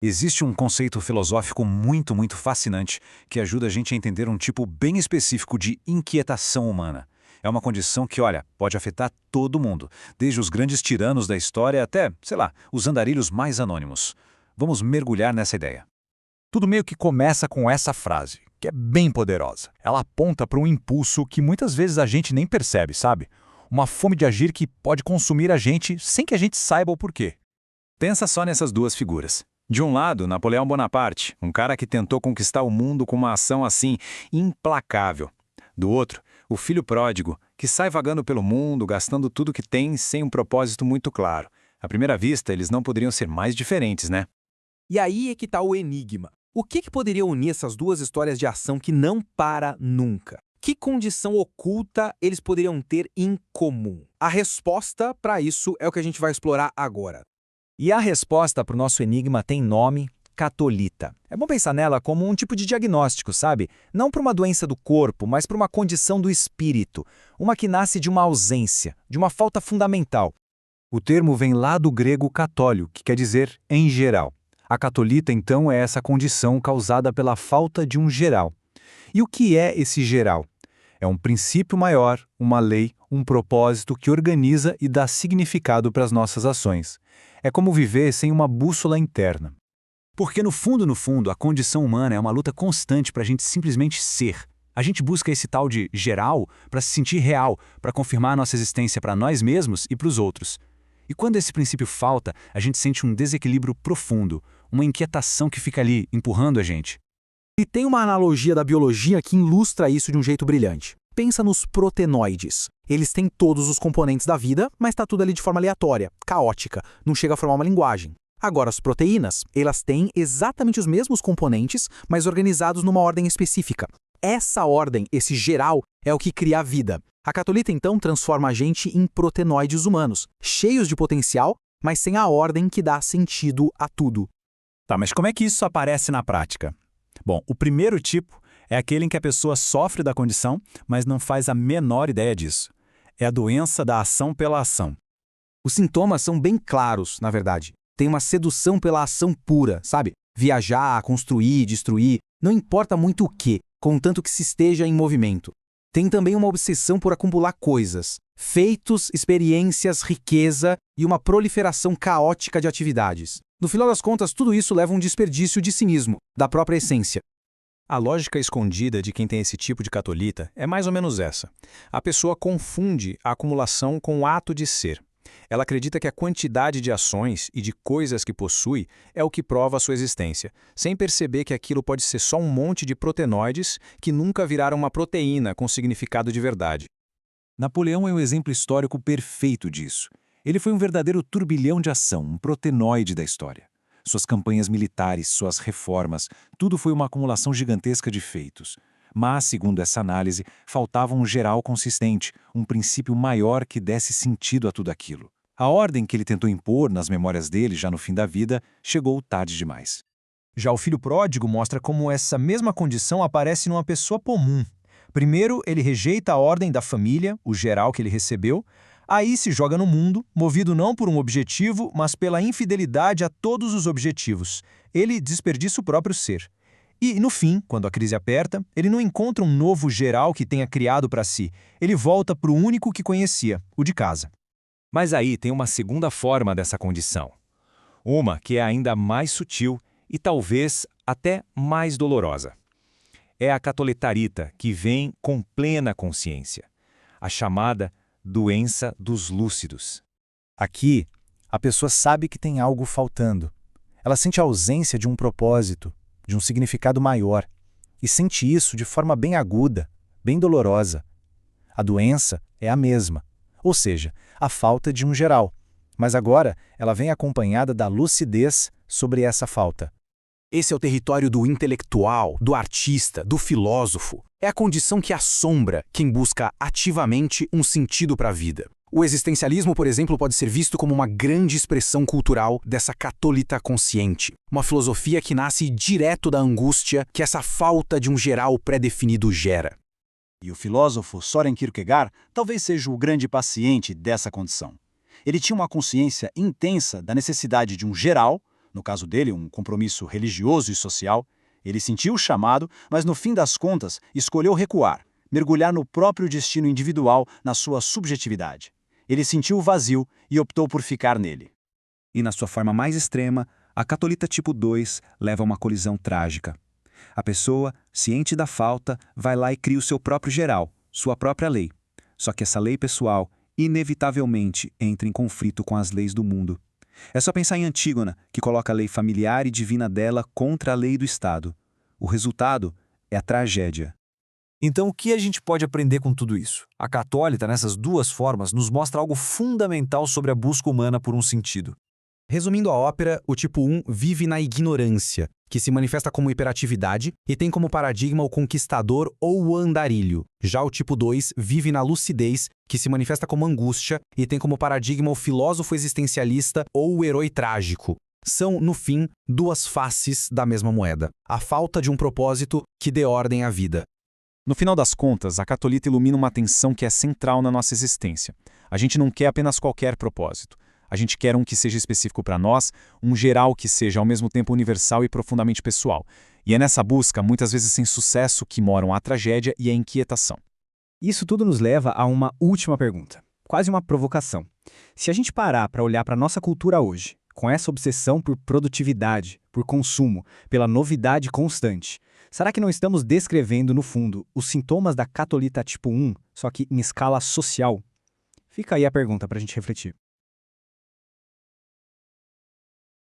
Existe um conceito filosófico muito fascinante que ajuda a gente a entender um tipo bem específico de inquietação humana. É uma condição que, olha, pode afetar todo mundo, desde os grandes tiranos da história até, sei lá, os andarilhos mais anônimos. Vamos mergulhar nessa ideia. Tudo meio que começa com essa frase, que é bem poderosa. Ela aponta para um impulso que muitas vezes a gente nem percebe, sabe? Uma fome de agir que pode consumir a gente sem que a gente saiba o porquê. Pensa só nessas duas figuras. De um lado, Napoleão Bonaparte, um cara que tentou conquistar o mundo com uma ação assim, implacável. Do outro, o filho pródigo, que sai vagando pelo mundo, gastando tudo que tem sem um propósito muito claro. À primeira vista, eles não poderiam ser mais diferentes, né? E aí é que está o enigma. O que poderia unir essas duas histórias de ação que não para nunca? Que condição oculta eles poderiam ter em comum? A resposta para isso é o que a gente vai explorar agora. E a resposta para o nosso enigma tem nome: catolita. É bom pensar nela como um tipo de diagnóstico, sabe? Não para uma doença do corpo, mas para uma condição do espírito. Uma que nasce de uma ausência, de uma falta fundamental. O termo vem lá do grego katólio, que quer dizer em geral. A catolita, então, é essa condição causada pela falta de um geral. E o que é esse geral? É um princípio maior, uma lei, um propósito que organiza e dá significado para as nossas ações. É como viver sem uma bússola interna. Porque no fundo, a condição humana é uma luta constante para a gente simplesmente ser. A gente busca esse tal de geral para se sentir real, para confirmar a nossa existência para nós mesmos e para os outros. E quando esse princípio falta, a gente sente um desequilíbrio profundo, uma inquietação que fica ali, empurrando a gente. E tem uma analogia da biologia que ilustra isso de um jeito brilhante. Pensa nos protenoides. Eles têm todos os componentes da vida, mas está tudo ali de forma aleatória, caótica, não chega a formar uma linguagem. Agora, as proteínas, elas têm exatamente os mesmos componentes, mas organizados numa ordem específica. Essa ordem, esse geral, é o que cria a vida. A catolita, então, transforma a gente em protenoides humanos, cheios de potencial, mas sem a ordem que dá sentido a tudo. Tá, mas como é que isso aparece na prática? Bom, o primeiro tipo é aquele em que a pessoa sofre da condição, mas não faz a menor ideia disso. É a doença da ação pela ação. Os sintomas são bem claros, na verdade. Tem uma sedução pela ação pura, sabe? Viajar, construir, destruir, não importa muito o que, contanto que se esteja em movimento. Tem também uma obsessão por acumular coisas, feitos, experiências, riqueza e uma proliferação caótica de atividades. No final das contas, tudo isso leva a um desperdício de si mesmo, da própria essência. A lógica escondida de quem tem esse tipo de catolita é mais ou menos essa. A pessoa confunde a acumulação com o ato de ser. Ela acredita que a quantidade de ações e de coisas que possui é o que prova a sua existência, sem perceber que aquilo pode ser só um monte de protenoides que nunca viraram uma proteína com significado de verdade. Napoleão é o exemplo histórico perfeito disso. Ele foi um verdadeiro turbilhão de ação, um protenoide da história. Suas campanhas militares, suas reformas, tudo foi uma acumulação gigantesca de feitos. Mas, segundo essa análise, faltava um geral consistente, um princípio maior que desse sentido a tudo aquilo. A ordem que ele tentou impor nas memórias dele já no fim da vida chegou tarde demais. Já o filho pródigo mostra como essa mesma condição aparece numa pessoa comum. Primeiro, ele rejeita a ordem da família, o geral que ele recebeu, aí se joga no mundo, movido não por um objetivo, mas pela infidelidade a todos os objetivos. Ele desperdiça o próprio ser. E, no fim, quando a crise aperta, ele não encontra um novo geral que tenha criado para si. Ele volta para o único que conhecia, o de casa. Mas aí tem uma segunda forma dessa condição. Uma que é ainda mais sutil e talvez até mais dolorosa. É a catolitarita que vem com plena consciência. A chamada doença dos lúcidos. Aqui, a pessoa sabe que tem algo faltando. Ela sente a ausência de um propósito, de um significado maior, e sente isso de forma bem aguda, bem dolorosa. A doença é a mesma, ou seja, a falta de um geral, mas agora ela vem acompanhada da lucidez sobre essa falta. Esse é o território do intelectual, do artista, do filósofo. É a condição que assombra quem busca ativamente um sentido para a vida. O existencialismo, por exemplo, pode ser visto como uma grande expressão cultural dessa catolita consciente. Uma filosofia que nasce direto da angústia que essa falta de um geral pré-definido gera. E o filósofo Søren Kierkegaard talvez seja o grande paciente dessa condição. Ele tinha uma consciência intensa da necessidade de um geral, no caso dele, um compromisso religioso e social. Ele sentiu o chamado, mas no fim das contas escolheu recuar, mergulhar no próprio destino individual, na sua subjetividade. Ele sentiu o vazio e optou por ficar nele. E na sua forma mais extrema, a catolita tipo 2 leva a uma colisão trágica. A pessoa, ciente da falta, vai lá e cria o seu próprio geral, sua própria lei. Só que essa lei pessoal, inevitavelmente, entra em conflito com as leis do mundo. É só pensar em Antígona, que coloca a lei familiar e divina dela contra a lei do Estado. O resultado é a tragédia. Então, o que a gente pode aprender com tudo isso? A Católita, nessas duas formas, nos mostra algo fundamental sobre a busca humana por um sentido. Resumindo a ópera, o tipo 1 vive na ignorância, que se manifesta como hiperatividade e tem como paradigma o conquistador ou o andarilho. Já o tipo 2 vive na lucidez, que se manifesta como angústia e tem como paradigma o filósofo existencialista ou o herói trágico. São, no fim, duas faces da mesma moeda. A falta de um propósito que dê ordem à vida. No final das contas, a catolita ilumina uma tensão que é central na nossa existência. A gente não quer apenas qualquer propósito. A gente quer um que seja específico para nós, um geral que seja ao mesmo tempo universal e profundamente pessoal. E é nessa busca, muitas vezes sem sucesso, que moram a tragédia e a inquietação. Isso tudo nos leva a uma última pergunta, quase uma provocação. Se a gente parar para olhar para a nossa cultura hoje, com essa obsessão por produtividade, por consumo, pela novidade constante, será que não estamos descrevendo, no fundo, os sintomas da catolita tipo 1, só que em escala social? Fica aí a pergunta para a gente refletir.